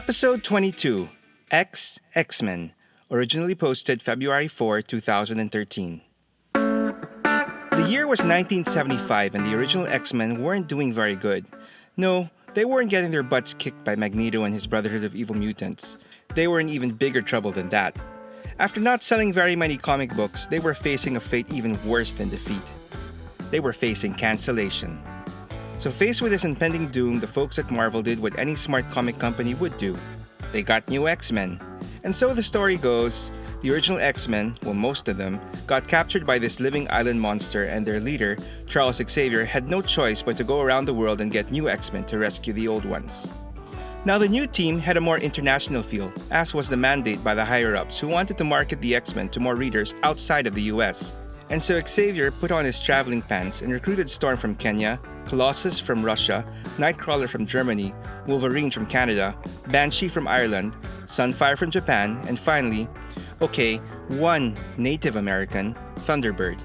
Episode 22, X-men, originally posted February 4, 2013. The year was 1975 and the original X-Men weren't doing very good. No, they weren't getting their butts kicked by Magneto and his Brotherhood of Evil Mutants. They were in even bigger trouble than that. After not selling very many comic books, they were facing a fate even worse than defeat. They were facing cancellation. So faced with this impending doom, the folks at Marvel did what any smart comic company would do. They got new X-Men. And so the story goes, the original X-Men, well most of them, got captured by this living island monster and their leader, Charles Xavier, had no choice but to go around the world and get new X-Men to rescue the old ones. Now the new team had a more international feel, as was the mandate by the higher-ups who wanted to market the X-Men to more readers outside of the US. And so Xavier put on his traveling pants and recruited Storm from Kenya, Colossus from Russia, Nightcrawler from Germany, Wolverine from Canada, Banshee from Ireland, Sunfire from Japan, and finally, one Native American, Thunderbird.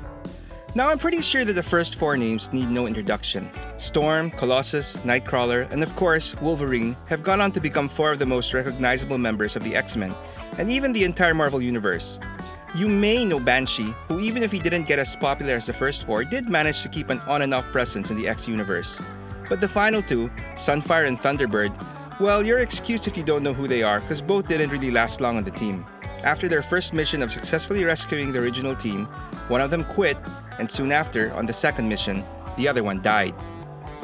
Now I'm pretty sure that the first four names need no introduction. Storm, Colossus, Nightcrawler, and of course Wolverine have gone on to become four of the most recognizable members of the X-Men, and even the entire Marvel Universe. You may know Banshee, who even if he didn't get as popular as the first four, did manage to keep an on and off presence in the X-universe. But the final two, Sunfire and Thunderbird, well, you're excused if you don't know who they are because both didn't really last long on the team. After their first mission of successfully rescuing the original team, one of them quit, and soon after, on the second mission, the other one died.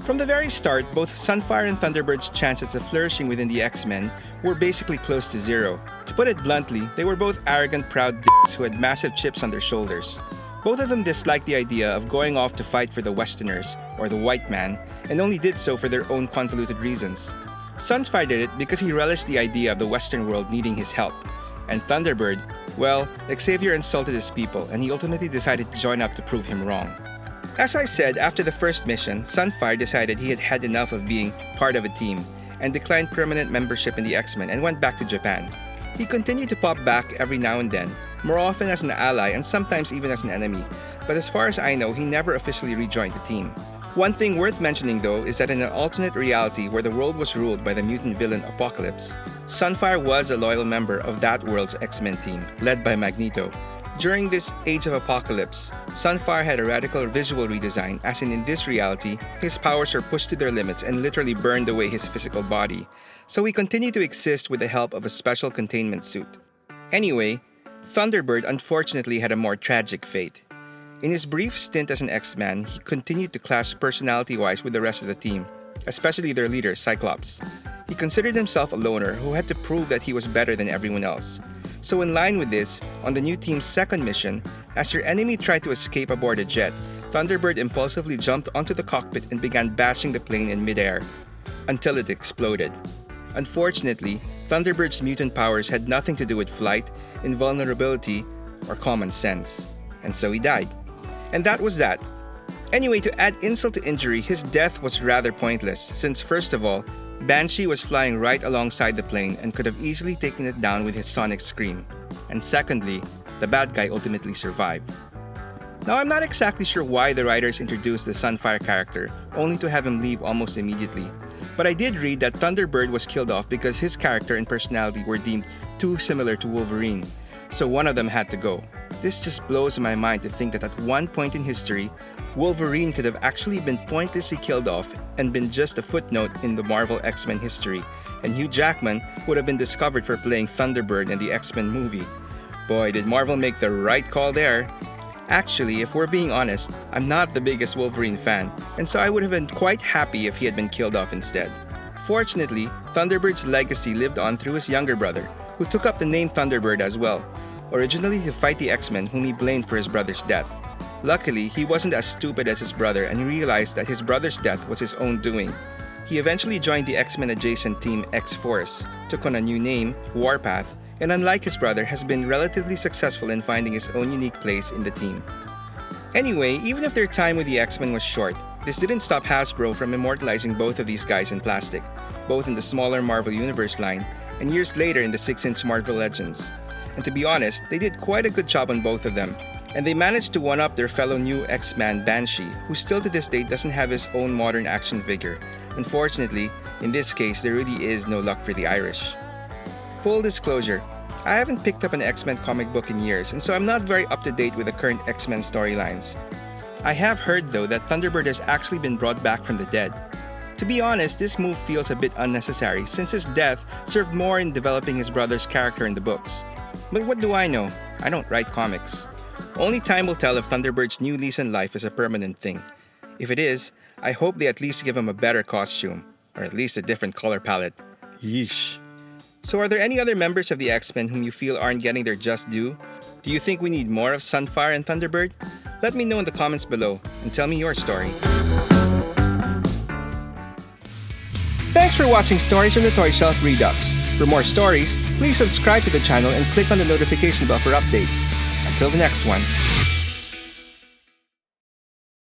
From the very start, both Sunfire and Thunderbird's chances of flourishing within the X-Men were basically close to zero. To put it bluntly, they were both arrogant, proud dicks who had massive chips on their shoulders. Both of them disliked the idea of going off to fight for the Westerners, or the white man, and only did so for their own convoluted reasons. Sunfire did it because he relished the idea of the Western world needing his help. And Thunderbird, well, Xavier insulted his people, and he ultimately decided to join up to prove him wrong. As I said, after the first mission, Sunfire decided he had had enough of being part of a team and declined permanent membership in the X-Men and went back to Japan. He continued to pop back every now and then, more often as an ally and sometimes even as an enemy, but as far as I know, he never officially rejoined the team. One thing worth mentioning though is that in an alternate reality where the world was ruled by the mutant villain Apocalypse, Sunfire was a loyal member of that world's X-Men team, led by Magneto. During this Age of Apocalypse, Sunfire had a radical visual redesign, as in this reality, his powers were pushed to their limits and literally burned away his physical body, so he continued to exist with the help of a special containment suit. Anyway, Thunderbird unfortunately had a more tragic fate. In his brief stint as an X-Man, he continued to clash personality-wise with the rest of the team, especially their leader, Cyclops. He considered himself a loner who had to prove that he was better than everyone else. So in line with this, on the new team's second mission, as their enemy tried to escape aboard a jet, Thunderbird impulsively jumped onto the cockpit and began bashing the plane in midair, until it exploded. Unfortunately, Thunderbird's mutant powers had nothing to do with flight, invulnerability, or common sense. And so he died. And that was that. Anyway, to add insult to injury, his death was rather pointless, since first of all, Banshee was flying right alongside the plane and could have easily taken it down with his sonic scream. And secondly, the bad guy ultimately survived. Now I'm not exactly sure why the writers introduced the Sunfire character, only to have him leave almost immediately. But I did read that Thunderbird was killed off because his character and personality were deemed too similar to Wolverine, so one of them had to go. This just blows my mind to think that at one point in history, Wolverine could have actually been pointlessly killed off and been just a footnote in the Marvel X-Men history, and Hugh Jackman would have been discovered for playing Thunderbird in the X-Men movie. Boy, did Marvel make the right call there. Actually, if we're being honest, I'm not the biggest Wolverine fan, and so I would have been quite happy if he had been killed off instead. Fortunately, Thunderbird's legacy lived on through his younger brother, who took up the name Thunderbird as well, originally to fight the X-Men whom he blamed for his brother's death. Luckily, he wasn't as stupid as his brother and he realized that his brother's death was his own doing. He eventually joined the X-Men adjacent team X-Force, took on a new name, Warpath, and unlike his brother, has been relatively successful in finding his own unique place in the team. Anyway, even if their time with the X-Men was short, this didn't stop Hasbro from immortalizing both of these guys in plastic, both in the smaller Marvel Universe line and years later in the 6-inch Marvel Legends. And to be honest, they did quite a good job on both of them, and they managed to one-up their fellow new X-Man Banshee, who still to this day doesn't have his own modern action figure. Unfortunately, in this case, there really is no luck for the Irish. Full disclosure, I haven't picked up an X-Men comic book in years, and so I'm not very up to date with the current X-Men storylines. I have heard though that Thunderbird has actually been brought back from the dead. To be honest, this move feels a bit unnecessary since his death served more in developing his brother's character in the books. But what do I know? I don't write comics. Only time will tell if Thunderbird's new lease on life is a permanent thing. If it is, I hope they at least give him a better costume, or at least a different color palette. Yeesh. So are there any other members of the X-Men whom you feel aren't getting their just due? Do you think we need more of Sunfire and Thunderbird? Let me know in the comments below and tell me your story. Thanks for watching Stories from the Toy Shelf Redux. For more stories, please subscribe to the channel and click on the notification bell for updates. Until the next one.